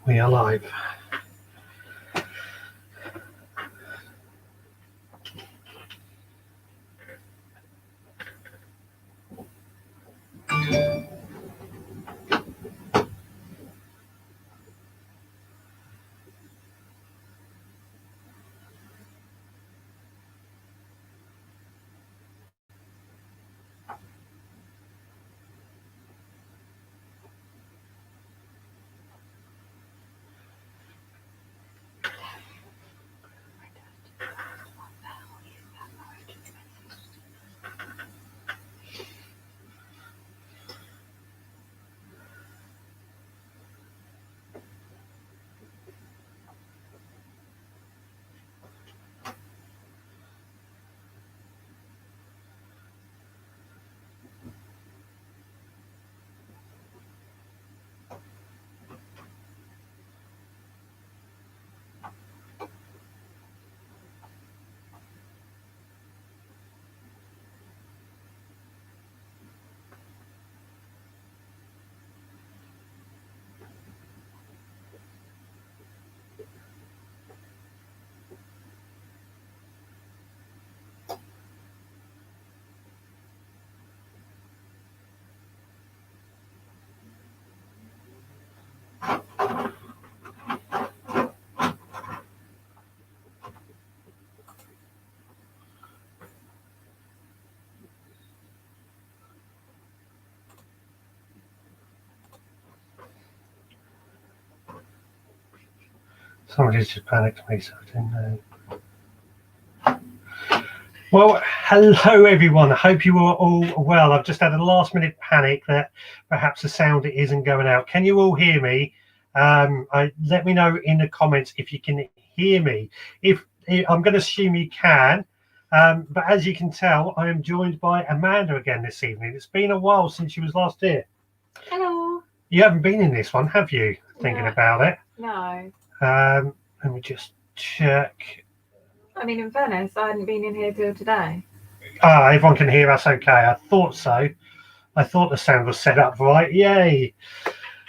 We are live. Somebody's just panicked me, so I didn't know. Well, hello everyone. I hope you are all well. I've just had a last minute panic that perhaps the sound isn't going out. Can you all hear me? Let me know in the comments if you can hear me. If I'm going to assume you can, but as you can tell, I am joined by Amanda again this evening. It's been a while since she was last here. Hello. You haven't been in this one, have you? Thinking about it. No. Let me just check. I mean, in fairness, I hadn't been in here till today. Everyone can hear us okay. I thought so. I thought the sound was set up right. Yay.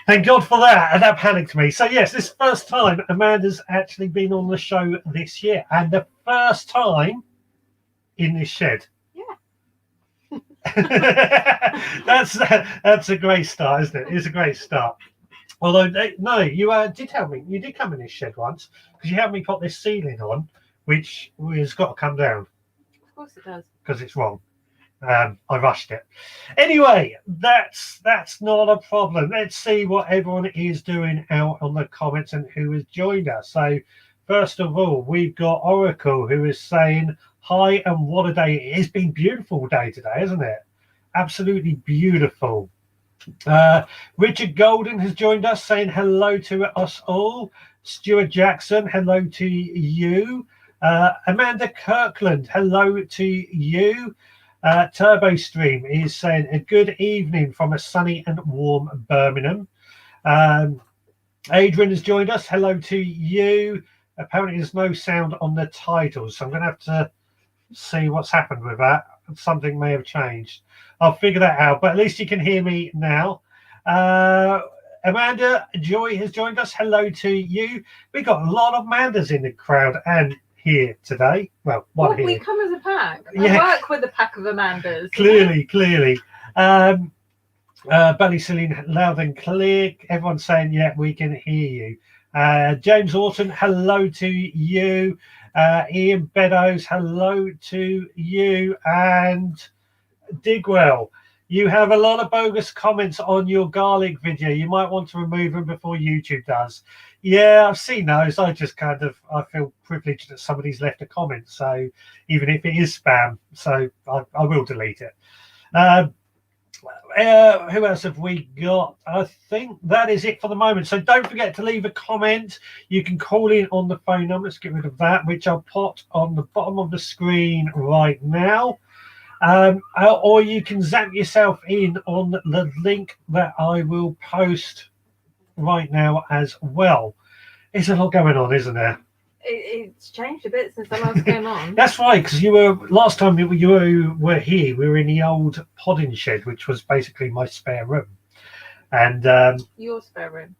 Thank God for that. And that panicked me. So, yes, this is the first time Amanda's actually been on the show this year. And the first time in this shed. Yeah. That's a great start, isn't it? It's a great start. Although, no, you did help me. You did come in this shed once because you helped me put this ceiling on, which has got to come down. Of course it does. Because it's wrong. I rushed it. Anyway, that's not a problem. Let's see what everyone is doing out on the comments and who has joined us. So, first of all, we've got Oracle who is saying, hi and what a day. It's been a beautiful day today, isn't it? Absolutely beautiful. Richard Golden has joined us saying hello to us all. Stuart Jackson, hello to you. Amanda Kirkland, hello to you. Turbo Stream is saying a good evening from a sunny and warm Birmingham. Adrian has joined us. Hello to you. Apparently there's no sound on the titles, so I'm going to have to see what's happened with that. Something may have changed. I'll figure that out, but at least you can hear me now. Amanda Joy has joined us. Hello to you. We've got a lot of Amandas in the crowd and here today. Well, one here. We come as a pack. Yeah. I work with a pack of Amandas. Clearly. Bunny Celine, loud and clear. Everyone's saying, yeah, we can hear you. James Orton, hello to you. Ian Beddoes, hello to you. And Digwell, you have a lot of bogus comments on your garlic video. You might want to remove them before YouTube does. Yeah, I've seen those. I feel privileged that somebody's left a comment. So even if it is spam, so I will delete it. Who else have we got? I think that is it for the moment. So don't forget to leave a comment. You can call in on the phone number. Let's get rid of that, which I'll put on the bottom of the screen right now. Or you can zap yourself in on the link that I will post right now as well. There's a lot going on, isn't there? It's changed a bit since I last came on. That's right, because you were last time you were here. We were in the old podding shed, which was basically my spare room, and your spare room.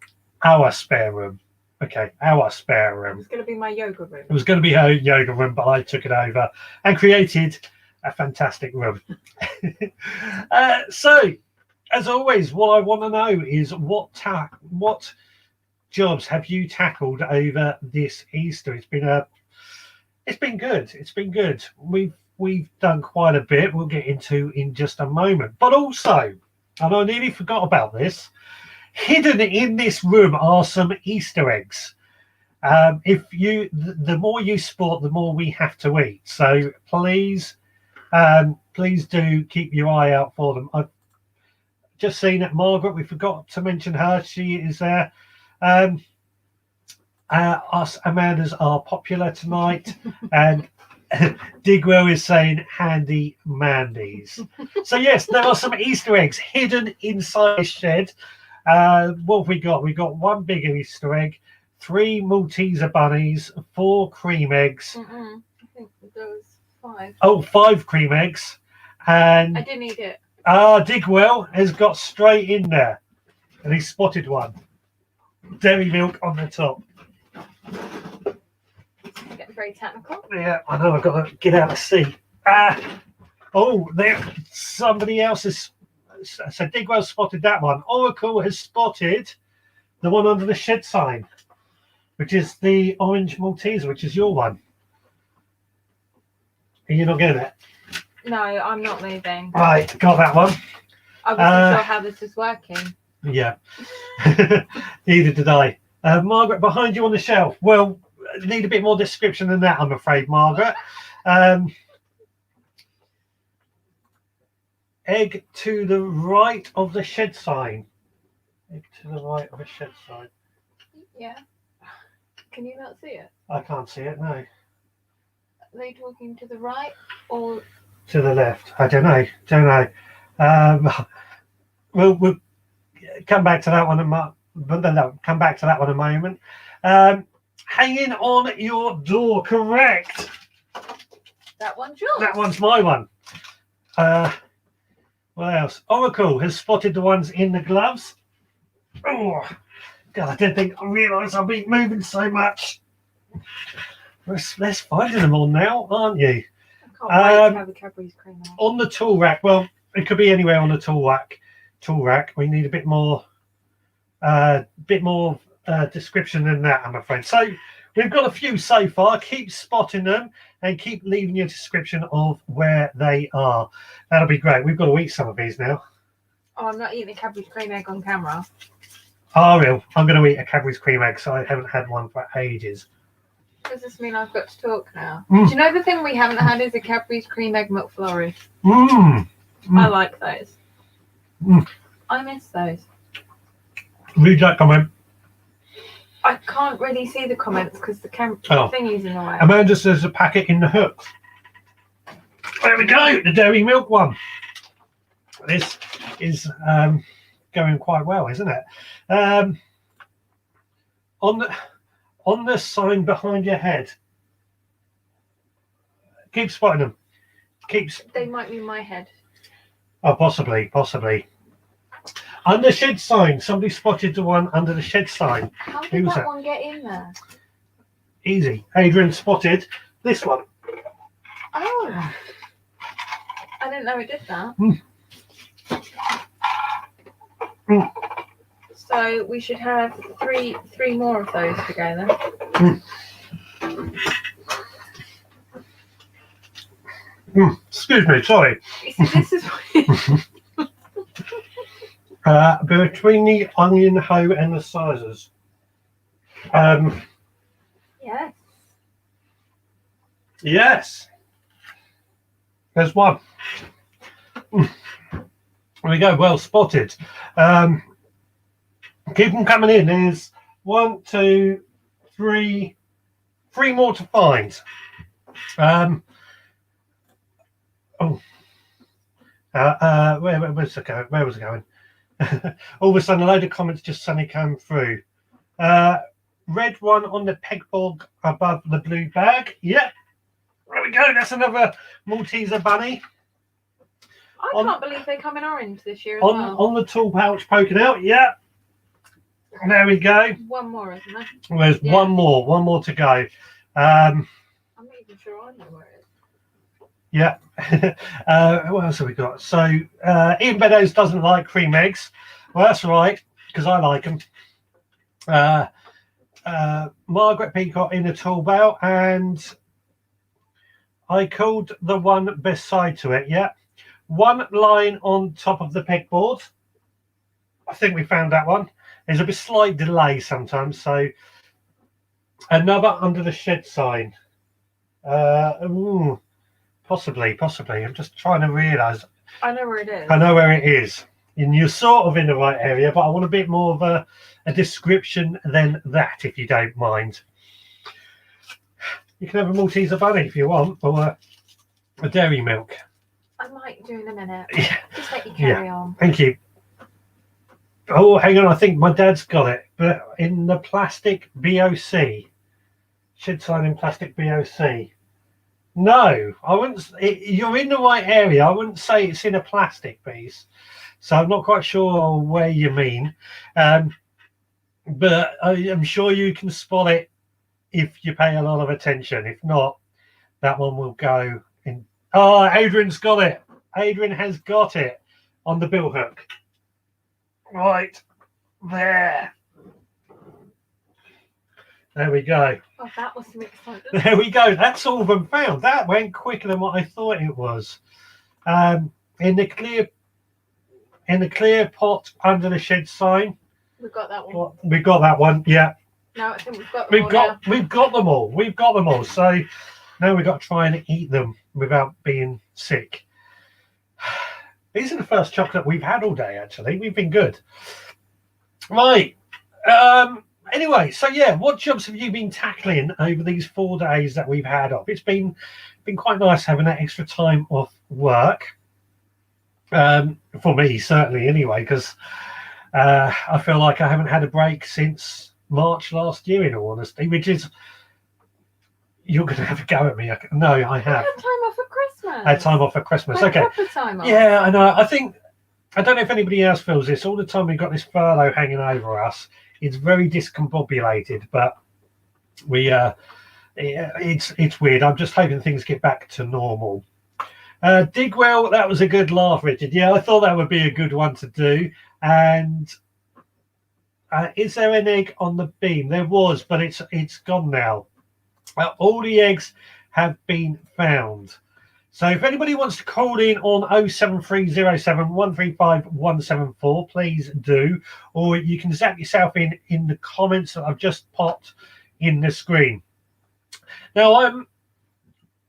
our spare room. Okay, our spare room. It's going to be my yoga room. It was going to be her yoga room, but I took it over and created a fantastic room. So, as always, what I want to know is what jobs have you tackled over this Easter? It's been good. It's been good. We've done quite a bit. We'll get into in just a moment. But also, and I nearly forgot about this, hidden in this room are some Easter eggs. The more you spot, the more we have to eat. So please do keep your eye out for them. I've just seen that Margaret, we forgot to mention her. She is there. Us Amandas are popular tonight, and Digwell is saying handy mandies. So yes, there are some Easter eggs hidden inside the shed. What have we got? We got one big Easter egg, 3 Malteser bunnies, 4 cream eggs. I think there was 5. Oh, 5 cream eggs. And I didn't eat it. Digwell has got straight in there, and he spotted one. Dairy milk on the top. Getting very technical. Yeah, I know. I've got to get out to sea. There. Somebody else has. So Digwell spotted that one. Oracle has spotted the one under the shed sign, which is the orange Malteser, which is your one. Are you not getting it? No, I'm not moving. Right, got that one. I wasn't sure how this is working. Yeah, neither did I. Margaret, behind you on the shelf. Well, need a bit more description than that, I'm afraid, Margaret. Egg to the right of the shed sign. Egg to the right of the shed sign. Yeah. Can you not see it? I can't see it, no. Are they talking to the right or to the left? I don't know. We'll come back to that one come back to that one in a moment. Hanging on your door, correct. That one's yours? That one's my one. What else? Oracle has spotted the ones in the gloves. Oh, God, I didn't realise I've been moving so much. Let's finding them all now, aren't you? I can't wait to have the Cadbury's cream out. On the tool rack, well, it could be anywhere on the tool rack. We need a bit more description than that, I'm afraid. So we've got a few so far. Keep spotting them and keep leaving your description of where they are. That'll be great. We've got to eat some of these now. Oh, I'm not eating a Cadbury's cream egg on camera. I will. I'm going to eat a Cadbury's cream egg, so I haven't had one for ages. Does this mean I've got to talk now? Mm. Do you know the thing we haven't had is a Cadbury's cream egg McFlurry? I like those. I miss those. Read that comment. I can't really see the comments because the thingy's in the way. Amanda says a packet in the hook. There we go, the dairy milk one. This is going quite well, isn't it? On the sign behind your head. Keep spotting them. They might be my head. Oh, possibly. Under the shed sign, somebody spotted the one under the shed sign. How did that one get in there? Easy. Adrian spotted this one. Oh. I didn't know it did that. So we should have three more of those to go then. Excuse me, sorry. This is between the onion hoe and the sizers. Yes. Yes. There's one. There we go. Well spotted. Keep them coming in. There's 1, 2, 3 more to find. Where was it going? Where was it going? All of a sudden, a load of comments just suddenly came through. Red one on the pegboard above the blue bag. Yep. There we go. That's another Malteser bunny. I can't believe they come in orange this year as well. On the tool pouch poking out. Yep. There we go. One more, isn't there? There's one more to go. I'm not even sure I know where it is. Yeah. What else have we got? So Ian Beddoes doesn't like cream eggs. Well, that's right, because I like them. Margaret Peacock in the tool bale, and I called the one beside to it. Yeah. One line on top of the pegboard. I think we found that one. There's a bit slight delay sometimes. So another under the shed sign. Possibly. I'm just trying to realise. I know where it is. I know where it is. And you're sort of in the right area, but I want a bit more of a description than that, if you don't mind. You can have a Malteser bunny if you want, or a dairy milk. I might do in a minute. Yeah. Just let you carry on. Thank you. Oh, hang on. I think my dad's got it, but in the plastic BOC. Shed sign in plastic BOC. No, I wouldn't. You're in the right area. I wouldn't say it's in a plastic piece. So I'm not quite sure where you mean. But I am sure you can spot it if you pay a lot of attention. If not, that one will go in. Oh, Adrian's got it. Adrian has got it on the bill hook. Right there. There we go. Oh, that was some excitement. There we go. That's all of them found. That went quicker than what I thought it was. In the clear pot under the shed sign. We've got that one. We've got that one. Yeah. No, I think we've got them We've got them all. We've got them all. So now we've got to try and eat them without being sick. These are the first chocolate we've had all day. Actually, we've been good. Right. Anyway, so yeah, what jobs have you been tackling over these 4 days that we've had off? It's been quite nice having that extra time off work. For me, certainly, anyway, because I feel like I haven't had a break since March last year, in all honesty, which is, you're going to have a go at me. No, I have. I had time off for Christmas. I had time off for Christmas. Like Okay. proper time off. Yeah, I know. I don't know if anybody else feels this. All the time we've got this furlough hanging over us. It's very discombobulated, but it's weird. I'm just hoping things get back to normal. Digwell, that was a good laugh, Richard. Yeah, I thought that would be a good one to do. And is there an egg on the beam? There was, but it's gone now. All the eggs have been found. So if anybody wants to call in on 07307 135 174, please do. Or you can zap yourself in the comments that I've just popped in the screen. Now,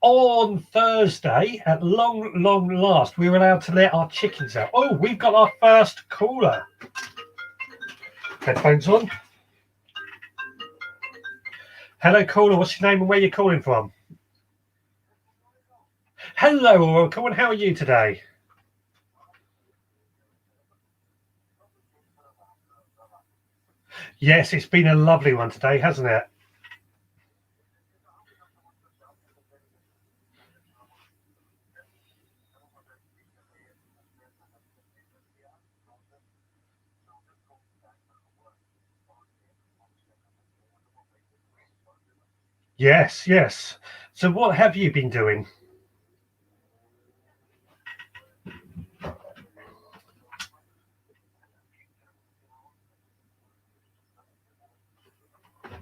on Thursday, at long last, we were allowed to let our chickens out. Oh, we've got our first caller. Headphones on. Hello, caller. What's your name and where you're calling from? Hello, Oracle, and how are you today? Yes, it's been a lovely one today, hasn't it? Yes. So what have you been doing?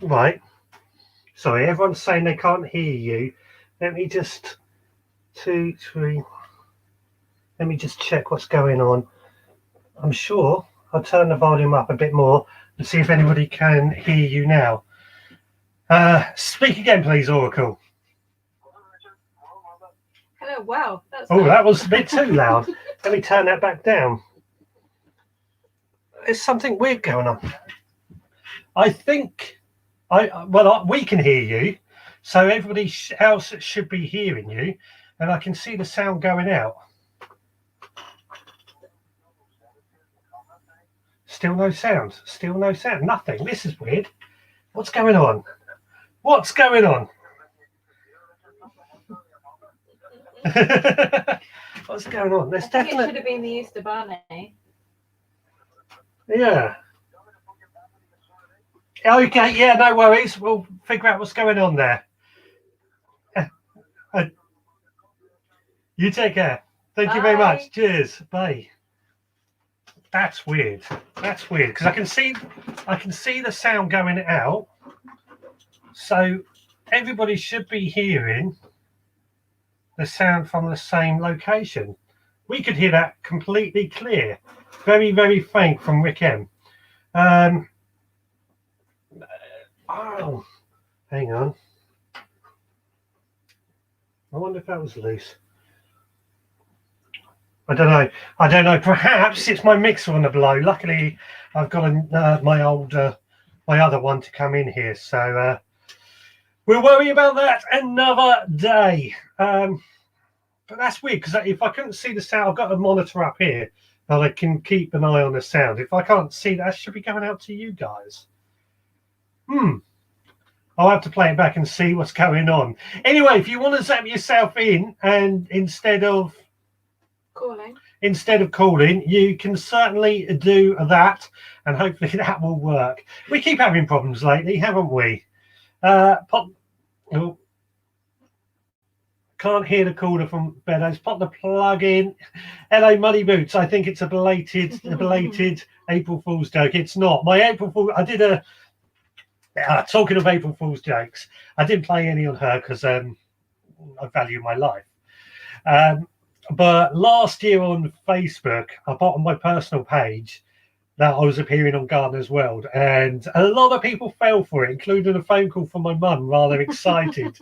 Right. Sorry, everyone's saying they can't hear you. Let me just 2, 3. Let me just check what's going on. I'm sure I'll turn the volume up a bit more and see if anybody can hear you now. Speak again, please, Oracle. Hello, wow. That was a bit too loud. Let me turn that back down. There's something weird going on. I think we can hear you, so everybody else should be hearing you, and I can see the sound going out. Still no sound. Nothing. This is weird. What's going on? What's going on? There's definitely. It should have been the Easter Bunny. Yeah. Okay, yeah, no worries. We'll figure out what's going on there. Uh, you take care. Thank you very Bye. much. Cheers. Bye. That's weird. That's weird because I can see the sound going out. So everybody should be hearing the sound from the same location. We could hear that completely clear. Very, very faint from Rick M. Oh, hang on. I wonder if that was loose. I don't know. I don't know. Perhaps it's my mixer on the blow. Luckily, I've got my other one to come in here. So we'll worry about that another day. But that's weird because if I couldn't see the sound, I've got a monitor up here and I can keep an eye on the sound. If I can't see that, should be going out to you guys. I'll have to play it back and see what's going on. Anyway, if you want to zap yourself in and instead of calling, you can certainly do that, and hopefully that will work. We keep having problems lately, haven't we? Can't hear the caller from Beddoes. Pop the plug in. Hello, Muddy Boots. I think it's a belated April Fool's joke. It's not. My April Fool. I did a. Talking of April Fool's jokes, I didn't play any on her because I value my life. But last year on Facebook, I put on my personal page that I was appearing on Gardener's World, and a lot of people fell for it, including a phone call from my mum, rather excited.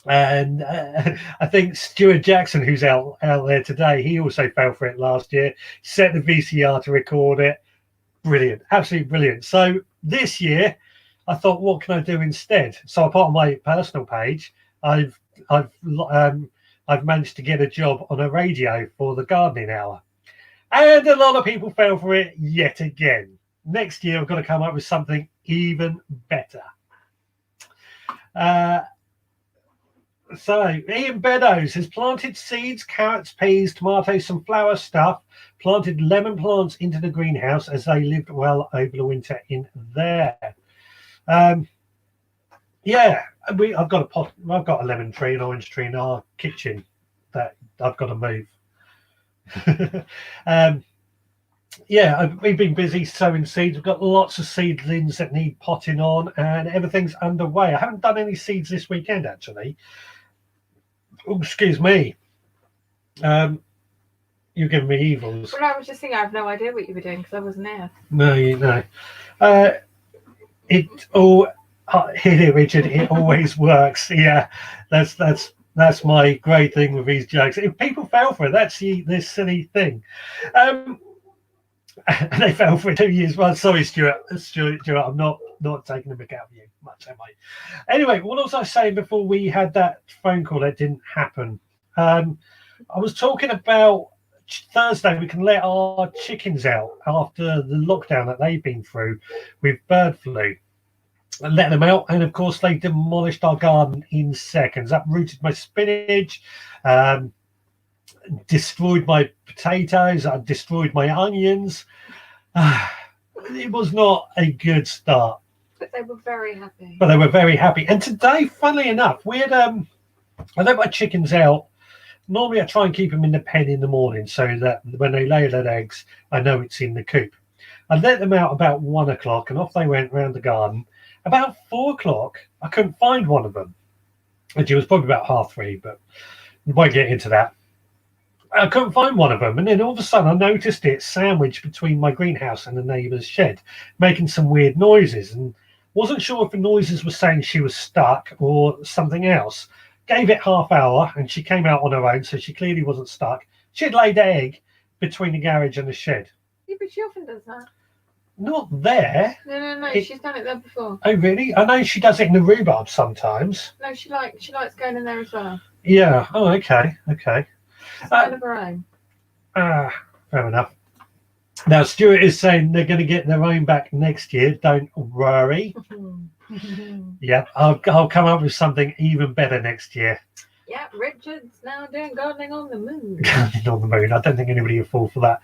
And I think Stuart Jackson, who's out there today, he also fell for it last year. Set the VCR to record it. Brilliant, absolutely brilliant. So this year, I thought, what can I do instead? So I put on my personal page. I've managed to get a job on a radio for the gardening hour, and a lot of people fell for it yet again. Next year, I've got to come up with something even better. So Ian Beddoes has planted seeds, carrots, peas, tomatoes, some flower stuff, planted lemon plants into the greenhouse as they lived well over the winter in there. Yeah, I've got a lemon tree, an orange tree in our kitchen that I've got to move. Yeah, we've been busy sowing seeds. We've got lots of seedlings that need potting on, and everything's underway. I haven't done any seeds this weekend, actually. Oh, excuse me. You're giving me evils. Well, I was just thinking, I have no idea what you were doing because I wasn't there. No, you know. Here, Richard. It always works. Yeah, that's my great thing with these jokes. If people fell for it, that's this silly thing. And they fell for it 2 years. Well, sorry, Stuart. I'm not taking a mick out of you much, am I? Anyway, what was I saying before we had that phone call that didn't happen? I was talking about Thursday. We can let our chickens out after the lockdown that they've been through with bird flu. And let them out, and of course they demolished our garden in seconds. Uprooted my spinach, destroyed my potatoes, destroyed my onions. It was not a good start. But they were very happy. And today, funnily enough, we had I let my chickens out. Normally I try and keep them in the pen in the morning so that when they lay their eggs, I know it's in the coop. I let them out about 1 o'clock and off they went round the garden. About 4 o'clock, I couldn't find one of them. And it was probably about 3:30, but we won't get into that. I couldn't find one of them. And then all of a sudden, I noticed it sandwiched between my greenhouse and the neighbour's shed, making some weird noises. And wasn't sure if the noises were saying she was stuck or something else. Gave it half hour, and she came out on her own, so she clearly wasn't stuck. She had laid an egg between the garage and the shed. Yeah, but she often does that. Not there. No. She's done it there before. Oh, really? I know she does it in the rhubarb sometimes. No, she likes going in there as well. Yeah. Oh, okay. It's kind of her own. Fair enough. Now, Stuart is saying they're going to get their own back next year. Don't worry. Yeah, I'll come up with something even better next year. Yeah, Richard's now doing gardening on the moon. Gardening on the moon. I don't think anybody will fall for that.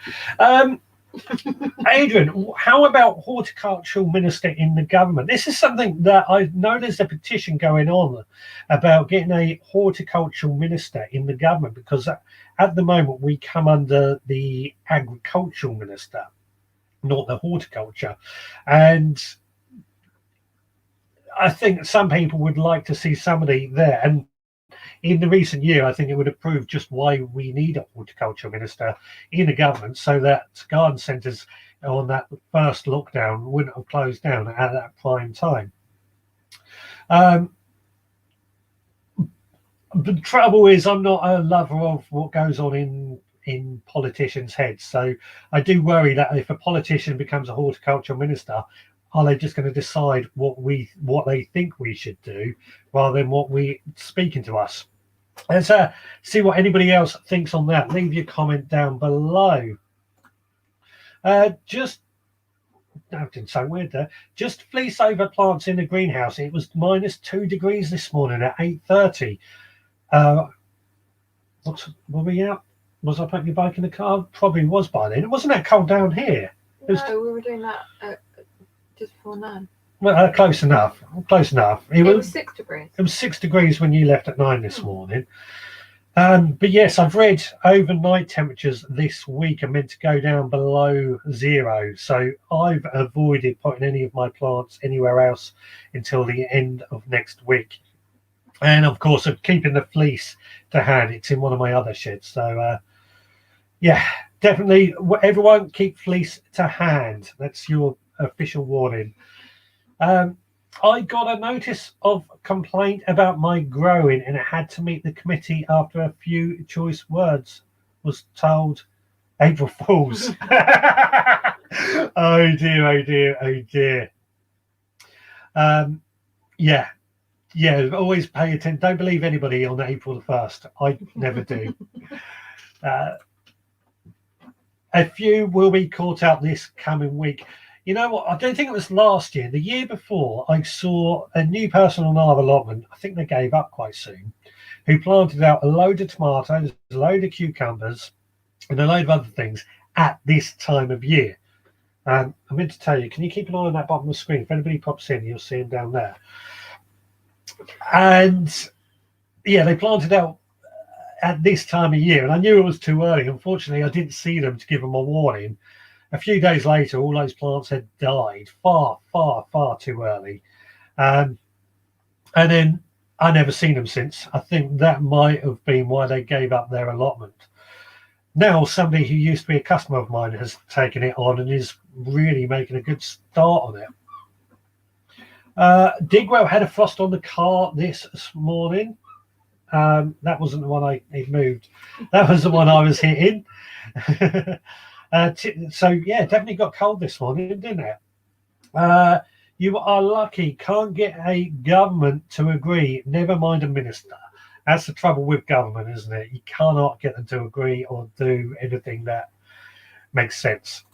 Adrian, how about horticultural minister in the government? This is something that I know there's a petition going on about getting a horticultural minister in the government, because at the moment we come under the agricultural minister, not the horticulture. And I think some people would like to see somebody there. And in the recent year, I think it would have proved just why we need a horticulture minister in the government, so that garden centres on that first lockdown wouldn't have closed down at that prime time. The trouble is, I'm not a lover of what goes on in politicians' heads. So I do worry that if a politician becomes a horticultural minister, are they just going to decide what they think we should do rather than what we speaking to us? Let's see what anybody else thinks on that. Leave your comment down below. Just fleece over plants in the greenhouse. It was -2 degrees this morning at 8:30. Were we out? Was I putting your bike in the car? Probably was by then. It wasn't that cold down here. No, we were doing that just before 9. Well, close enough. Close enough. It was 6 degrees. It was 6 degrees when you left at 9 this morning. But yes, I've read overnight temperatures this week are meant to go down below 0. So I've avoided putting any of my plants anywhere else until the end of next week. And of course, I'm keeping the fleece to hand. It's in one of my other sheds. So yeah, definitely everyone keep fleece to hand. That's your official warning. I got a notice of complaint about my growing, and it had to meet the committee after a few choice words was told. April Fools. Oh dear, oh dear, oh dear. Yeah, always pay attention. Don't believe anybody on April the 1st. I never do. A few will be caught out this coming week. You know what? I don't think it was last year. The year before, I saw a new person on our allotment. I think they gave up quite soon. Who planted out a load of tomatoes, a load of cucumbers, and a load of other things at this time of year. I meant to tell you, can you keep an eye on that bottom of the screen? If anybody pops in, you'll see them down there. And yeah, they planted out at this time of year, and I knew it was too early. Unfortunately, I didn't see them to give them a warning. A few days later, all those plants had died far, far, far too early. And then I never seen them since. I think that might have been why they gave up their allotment. Now, somebody who used to be a customer of mine has taken it on and is really making a good start on it. Digwell had a frost on the car this morning. That wasn't the one I moved. That was the one I was hitting. So yeah, definitely got cold this morning, didn't it? You are lucky. Can't get a government to agree. Never mind a minister. That's the trouble with government, isn't it? You cannot get them to agree or do anything that makes sense.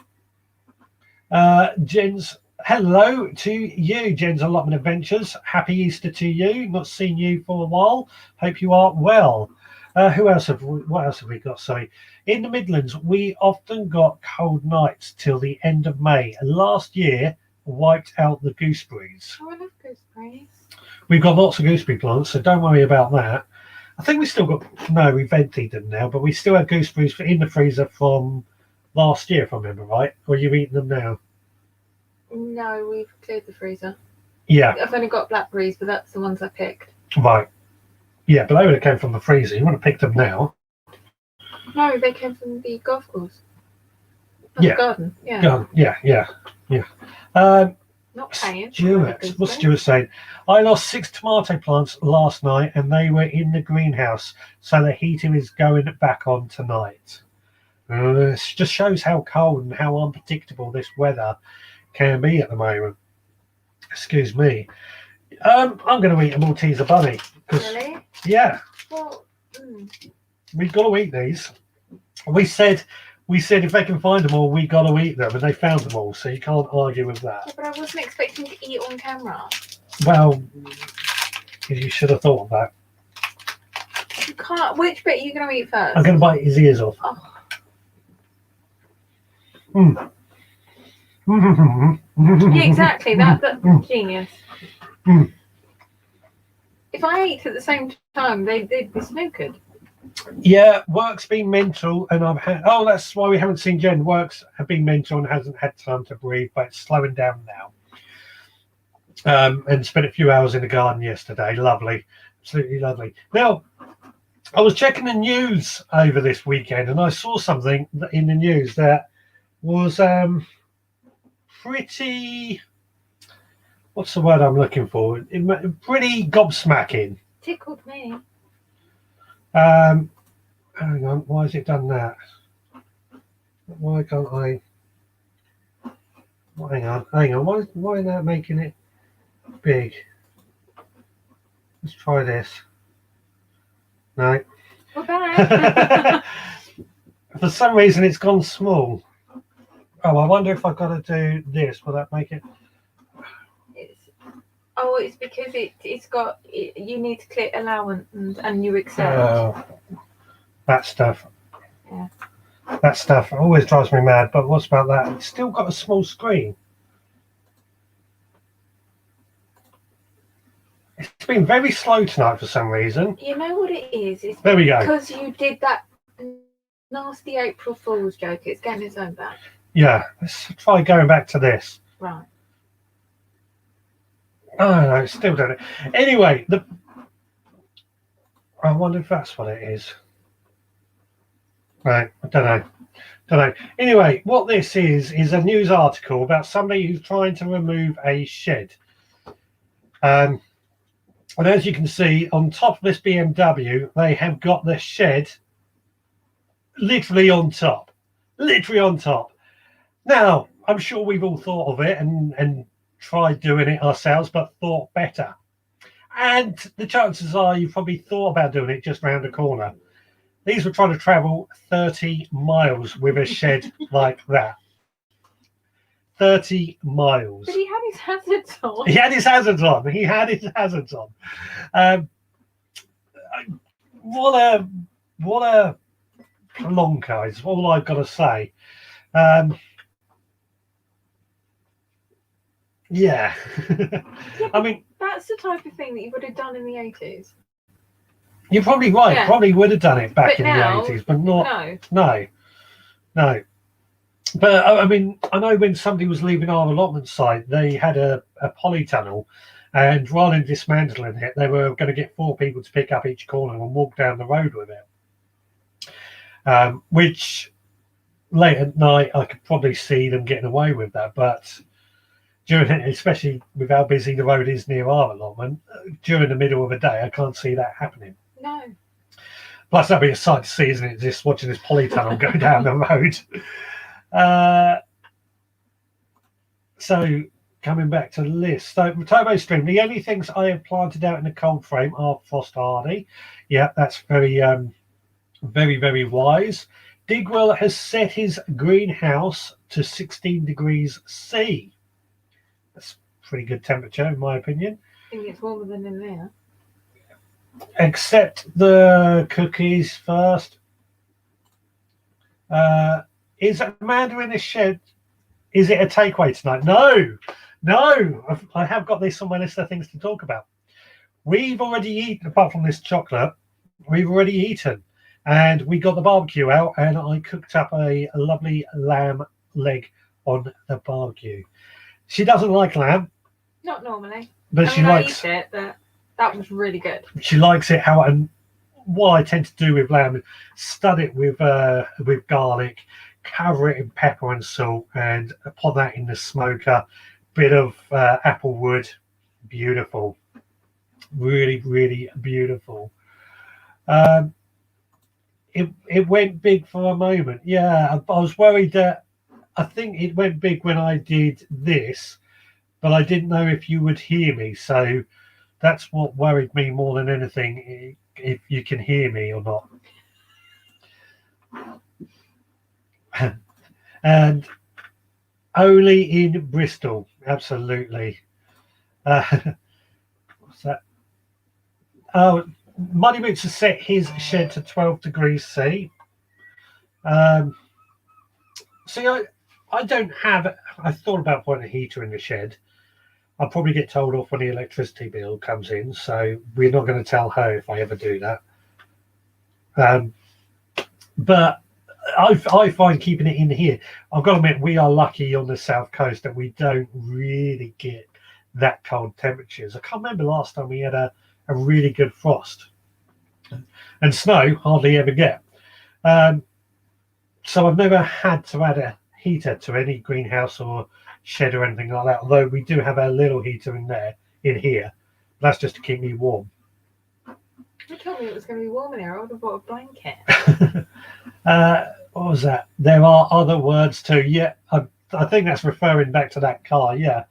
Jen's, hello to you, Jen's Allotment Adventures. Happy Easter to you. Not seen you for a while. Hope you are well. What else have we got? Sorry. In the Midlands, we often got cold nights till the end of May. And last year, wiped out the gooseberries. Oh, I love gooseberries. We've got lots of gooseberry plants, so don't worry about that. I think we still got, no, we've emptied them now, but we still have gooseberries in the freezer from last year, if I remember right. Or are you eating them now? No, we've cleared the freezer. Yeah. I've only got blackberries, but that's the ones I picked. Right. Yeah, but they would have came from the freezer. You want to pick them now. No, they came from the golf course. Yeah. The garden. Yeah. Garden. Yeah. Not paying. Stuart, what's Stuart saying? I lost 6 tomato plants last night and they were in the greenhouse, so the heating is going back on tonight. It just shows how cold and how unpredictable this weather can be at the moment. Excuse me. I'm going to eat a Malteser bunny. Really? Yeah. Well, we've got to eat these. We said if they can find them all, we got to eat them, and they found them all, so you can't argue with that. Yeah, but I wasn't expecting to eat on camera. Well, you should have thought of that. You can't. Which bit are you going to eat first? I'm going to bite his ears off. Oh. Yeah, exactly. That's genius. Mm. If I ate at the same time, they'd be snookered. Yeah, work's been mental, and I've had. Oh, that's why we haven't seen Jen. Work's have been mental and hasn't had time to breathe, but it's slowing down now. And spent a few hours in the garden yesterday. Lovely, absolutely lovely. Now, I was checking the news over this weekend, and I saw something in the news that was pretty. What's the word I'm looking for? Pretty gobsmacking. Tickled me. Hang on, why has it done that? Why can't I? Hang on. Why is that making it big? Let's try this. No. We're back. For some reason, it's gone small. Oh, I wonder if I've got to do this. Will that make it? It's because it's got. You need to click allow and you accept. Oh, that stuff. Yeah. That stuff always drives me mad. But what's about that? It's still got a small screen. It's been very slow tonight for some reason. You know what it is? It's there we go. Because you did that nasty April Fool's joke. It's getting its own back. Yeah, let's try going back to this. Right. Oh no, it's still doing it. Anyway, I wonder if that's what it is. Right, I don't know. Anyway, what this is a news article about somebody who's trying to remove a shed. And as you can see, on top of this BMW, they have got the shed literally on top. Literally on top. Now, I'm sure we've all thought of it and tried doing it ourselves, but thought better. And the chances are you've probably thought about doing it just round the corner. These were trying to travel 30 miles with a shed like that. 30 miles. But he had his hazards on. He had his hazards on. What a plonker is all I've got to say. Yeah. I mean, that's the type of thing that you would have done in the 80s. You're probably right. Yeah. Probably would have done it back in now, the 80s, but not. No. But I mean, I know when somebody was leaving our allotment site, they had a polytunnel, and rather than dismantling it, they were going to get 4 people to pick up each corner and walk down the road with it. Which late at night, I could probably see them getting away with that, but especially with how busy the road is near our allotment, during the middle of the day, I can't see that happening. No. Plus, that'd be a sight to see, isn't it? Just watching this polytunnel go down the road. So, coming back to the list. So, Turbo Stream, the only things I have planted out in the cold frame are frost hardy. Yeah, that's very, very, very wise. Digwell has set his greenhouse to 16 degrees C. That's pretty good temperature, in my opinion. I think it's warmer than in there. Accept the cookies first. Is Amanda in the shed? Is it a takeaway tonight? No. I have got this on my list of things to talk about. We've already eaten, apart from this chocolate, we've already eaten. And we got the barbecue out, and I cooked up a lovely lamb leg on the barbecue. She doesn't like lamb. Not normally. But she likes it, but that was really good. She likes it how, and what I tend to do with lamb, stud it with garlic, cover it in pepper and salt, and put that in the smoker. Bit of apple wood, beautiful, really, really beautiful. It went big for a moment. Yeah, I was worried that I think it went big when I did this, but I didn't know if you would hear me. So that's what worried me more than anything, if you can hear me or not. And only in Bristol, absolutely. What's that? Oh, Muddy Boots has set his shed to 12 degrees C. See, I don't have. I thought about putting a heater in the shed. I'll probably get told off when the electricity bill comes in, so we're not going to tell her if I ever do that. But I find keeping it in here. I've got to admit, we are lucky on the south coast that we don't really get that cold temperatures. I can't remember last time we had a really good frost, and snow hardly ever get. So I've never had to add a heater to any greenhouse or shed or anything like that, although we do have a little heater in here. That's just to keep me warm. You told me it was going to be warm in here. I would have bought a blanket. What was that? There are other words too. Yeah, I think that's referring back to that car. Yeah.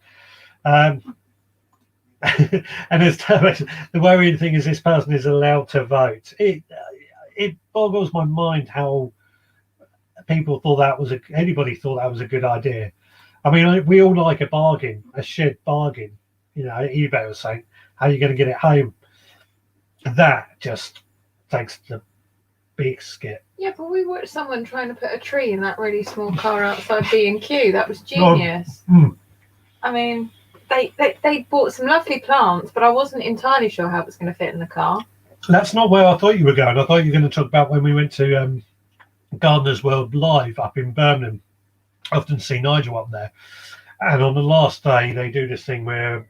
And the worrying thing is this person is allowed to vote. It boggles my mind how people thought anybody thought that was a good idea. I mean, we all like a bargain, a shed bargain. You know, eBay was saying, how are you going to get it home? That just takes the big skip. Yeah, but we watched someone trying to put a tree in that really small car outside B&Q. That was genius. I mean, they bought some lovely plants, but I wasn't entirely sure how it was going to fit in the car. That's not where I thought you were going. I thought you were going to talk about when we went to Gardener's World Live up in Birmingham. I often see Nigel up there. And on the last day, they do this thing where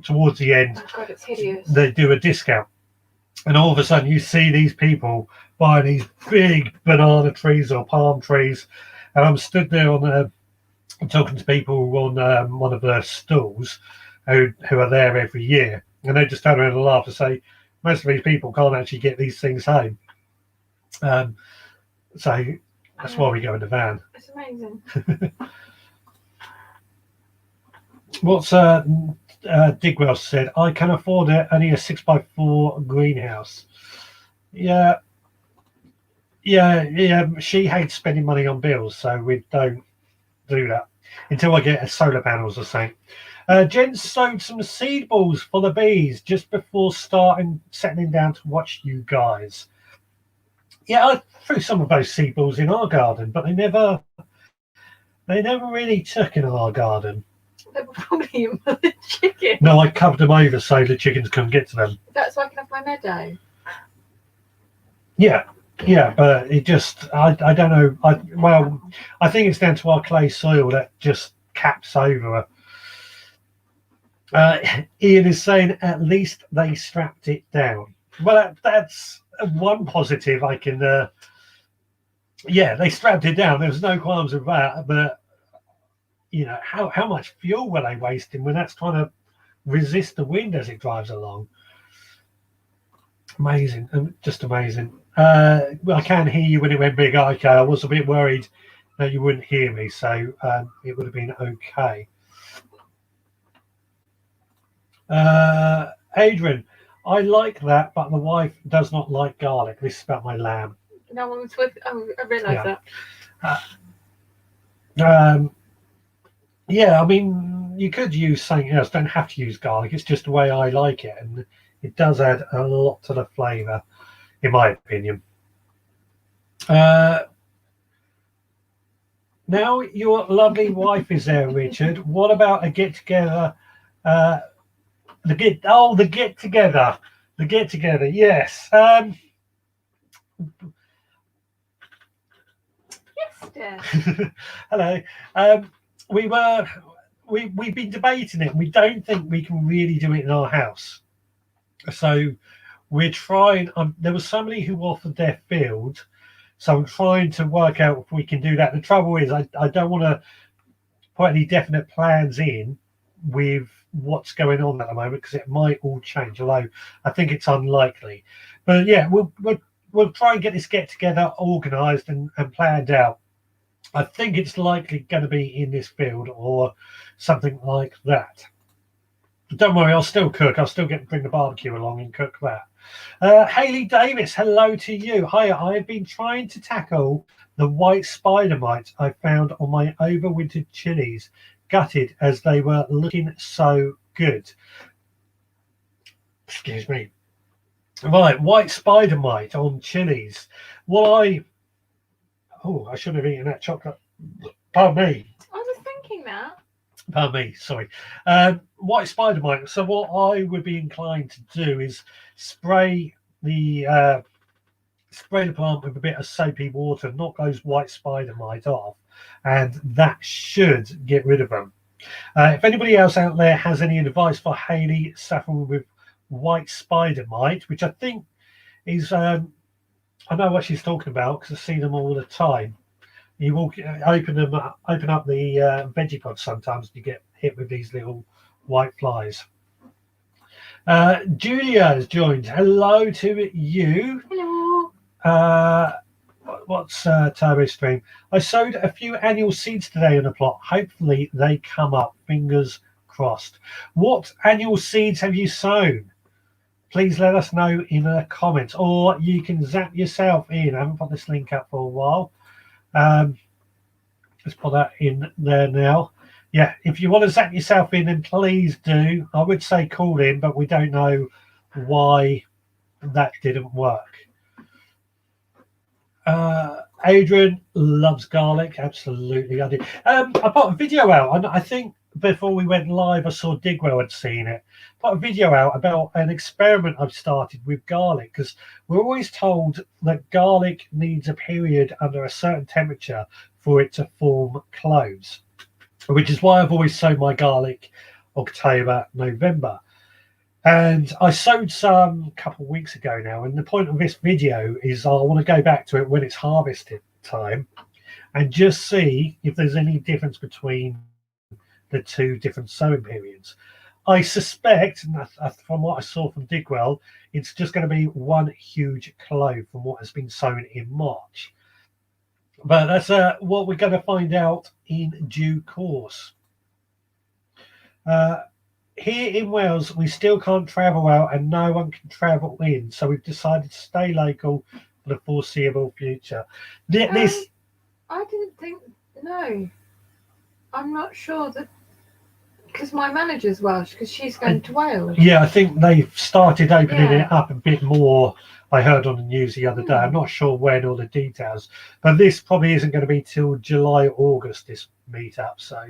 towards the end, oh God, it's hideous. They do a discount. And all of a sudden, you see these people buying these big banana trees or palm trees. And I'm stood there talking to people on one of the stalls who are there every year. And they just turn around and laugh and say, most of these people can't actually get these things home. So that's why we go in the van. It's amazing. What's Digwell said, I can afford it, only a 6x4 greenhouse. Yeah. She hates spending money on bills, so we don't do that until I get a solar panels or something. Jen sowed some seed balls for the bees just before settling down to watch you guys. Yeah, I threw some of those seed balls in our garden, but they never really took in our garden. They were probably in the chicken. No, I covered them over so the chickens couldn't get to them. That's why I can have my meadow. Yeah, but it just, I don't know. I think it's down to our clay soil that just caps over. Ian is saying at least they strapped it down. Well, that's one positive I can. They strapped it down. There's no qualms with that, but. You know, how much fuel were they wasting when that's trying to resist the wind as it drives along? Amazing, just amazing. I can hear you when it went big. Okay, I was a bit worried that you wouldn't hear me, so it would have been okay. Adrian, I like that, but the wife does not like garlic. This is about my lamb. No one was with. I realised that. Yeah, I mean, you could use something else. Don't have to use garlic. It's just the way I like it, and it does add a lot to the flavour, in my opinion. Now your lovely wife is there, Richard. What about a get-together? The get-together. Yes. Yes, dear. Hello. We've been debating it. We don't think we can really do it in our house, so we're trying. There was somebody who offered their field, so I'm trying to work out if we can do that. The trouble is, I don't want to put any definite plans in with what's going on at the moment because it might all change. Although I think it's unlikely, but yeah, we'll try and get this get together organised and planned out. I think it's likely going to be in this field or something like that. Don't worry, I'll still cook. I'll still bring the barbecue along and cook that. Hayley Davis, hello to you. Hi, I have been trying to tackle the white spider mites I found on my overwintered chilies, gutted as they were looking so good. Excuse me. Right, white spider mite on chilies. Well, I should have eaten that chocolate. Pardon me. I was thinking that. Pardon me, sorry. White spider mite. So what I would be inclined to do is spray the plant with a bit of soapy water, knock those white spider mite off, and that should get rid of them. If anybody else out there has any advice for Hayley suffering with white spider mite, which I think is, I know what she's talking about because I see them all the time. You walk, open up the veggie pods sometimes, and you get hit with these little white flies. Julia has joined. Hello to you. Hello. What's Turbo Stream? I sowed a few annual seeds today in a plot. Hopefully they come up. Fingers crossed. What annual seeds have you sown? Please let us know in the comments, or you can zap yourself in. I haven't put this link up for a while. Let's put that in there now. Yeah, if you want to zap yourself in, then please do. I would say call in, but we don't know why that didn't work. Adrian loves garlic. Absolutely, I do. I put a video out, and I think before we went live, I saw Digwell had seen it. Put a video out about an experiment I've started with garlic, because we're always told that garlic needs a period under a certain temperature for it to form cloves, which is why I've always sown my garlic October, November. And I sowed some a couple of weeks ago now, and the point of this video is I want to go back to it when it's harvested time and just see if there's any difference between the two different sowing periods. I suspect, from what I saw from Digwell, it's just going to be one huge clove from what has been sown in March. But that's what we're going to find out in due course. Here in Wales, we still can't travel out and no one can travel in. So we've decided to stay local for the foreseeable future. I didn't think, no. I'm not sure that, because my manager's Welsh, because she's going to Wales. Yeah, I think they've started opening it up a bit more. I heard on the news the other day. I'm not sure when or the details, but this probably isn't going to be till July, August, this meetup. So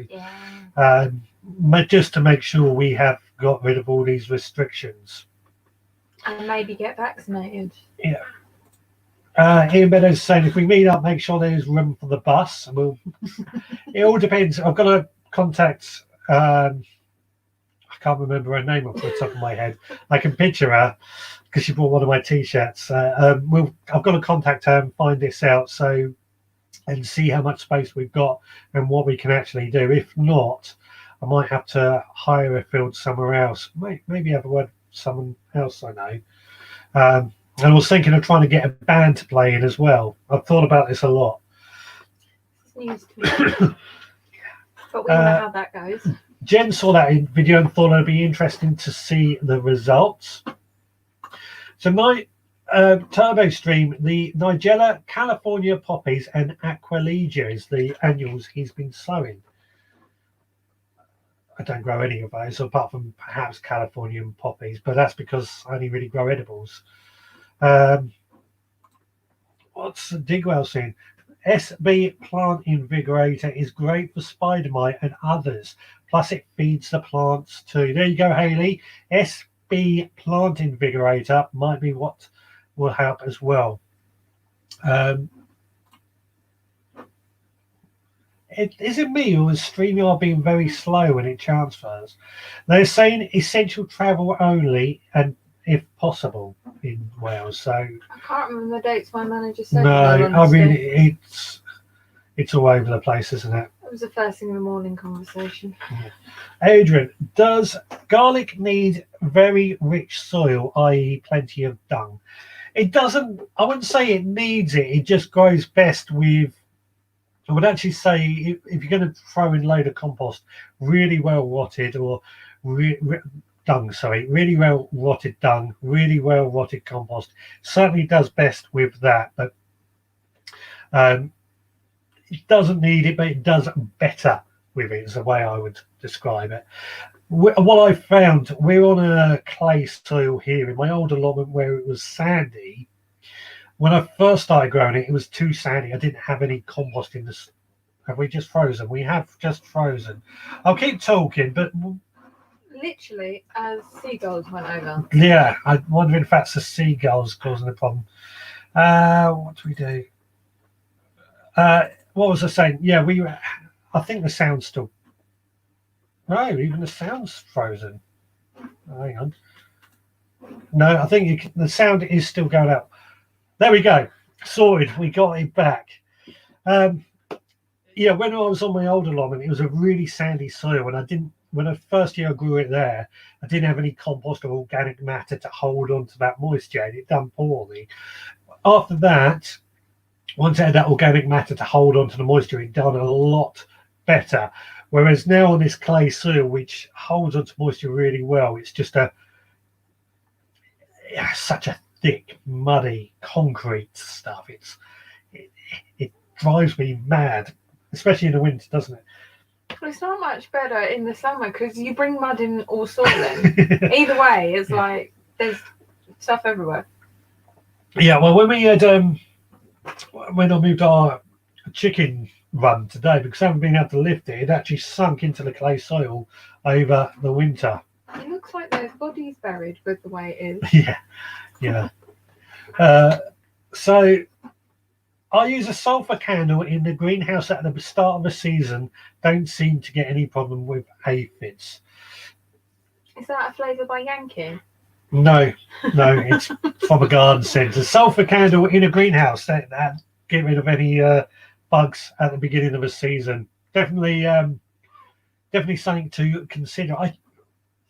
just to make sure we have got rid of all these restrictions. And maybe get vaccinated. Yeah. Ian Meadows saying if we meet up, make sure there's room for the bus. And it all depends. I've got to contact, I can't remember her name off the top of my head. I can picture her because she bought one of my t-shirts. I've got to contact her and find this out and see how much space we've got and what we can actually do. If not, I might have to hire a field somewhere else. Maybe have a word with someone else I know. And I was thinking of trying to get a band to play in as well. I've thought about this a lot. It's news to me. But we know how that goes. Jen saw that video and thought it'd be interesting to see the results. So my Turbo Stream, the Nigella, California poppies and Aquilegia is the annuals he's been sowing. I don't grow any of those apart from perhaps Californian poppies, but that's because I only really grow edibles. What's Digwell saying? SB Plant Invigorator is great for spider mite and others. Plus it feeds the plants too. There you go, Hayley. SB Plant Invigorator might be what will help as well. Is it me or is StreamYard being very slow when it transfers? They're saying essential travel only and if possible in Wales. So I can't remember the dates my manager said. No, I mean it's all over the place, isn't it? It was the first thing in the morning conversation. Yeah. Adrian, does garlic need very rich soil, i.e. plenty of dung? It doesn't, I wouldn't say it needs it, it just grows best with, I would actually say if you're going to throw in a load of compost, really well rotted or really well rotted dung, really well rotted compost, certainly does best with that, but it doesn't need it, but it does better with it is the way I would describe it. What I found, we're on a clay soil here in my old allotment where it was sandy. When I first started growing it, it was too sandy. I didn't have any compost in the Have we just frozen? We have just frozen. I'll keep talking, but Literally, as seagulls went over. yeah, I'm wondering if that's the seagulls causing the problem. What do we do? What was I saying? Yeah, I think the sound's still. No, even the sound's frozen. Oh, hang on. No, I think the sound is still going out. There we go. Sorted. We got it back. Yeah, when I was on my old allotment, it was a really sandy soil, and when the first year I grew it there, I didn't have any compost or organic matter to hold on to that moisture, and it done poorly. After that, once I had that organic matter to hold on to the moisture, it done a lot better. Whereas now on this clay soil, which holds onto moisture really well, it's just such a thick, muddy, concrete stuff. It drives me mad, especially in the winter, doesn't it? Well, it's not much better in the summer because you bring mud in all soil in. Either way, it's like there's stuff everywhere. Yeah, well, when I moved our chicken run today, because I haven't been able to lift it, it actually sunk into the clay soil over the winter. It looks like there's bodies buried with the way it is. Yeah. So I use a sulphur candle in the greenhouse at the start of the season. Don't seem to get any problem with aphids. Is that a flavour by Yankee? No, it's from a garden centre. Sulphur candle in a greenhouse. That get rid of any bugs at the beginning of a season. Definitely something to consider.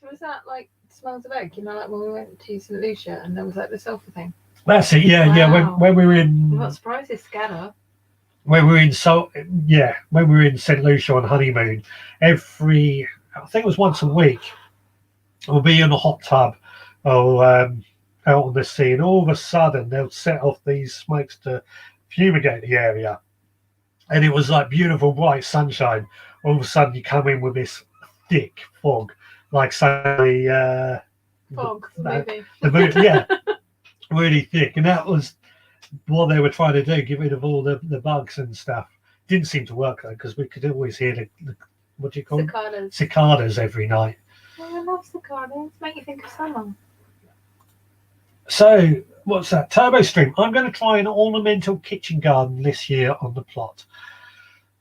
So was that like smells of egg? You know, like when we went to St Lucia and there was like the sulphur thing. That's it. Yeah, wow. Yeah. When we were in, I'm not surprised it's scatter. When we were in St Lucia on honeymoon, I think it was once a week, we'll be in a hot tub or out on the sea, and all of a sudden they'll set off these smokes to fumigate the area, and it was like beautiful bright sunshine. All of a sudden you come in with this thick fog, like say Fog movie. the movie, yeah, really thick, and that was what they were trying to do, get rid of all the bugs and stuff. Didn't seem to work though, because we could always hear the what do you call cicadas. Cicadas every night. Oh, I love cicadas. Make you think of summer. So what's that? Turbo Stream. I'm going to try an ornamental kitchen garden this year on the plot.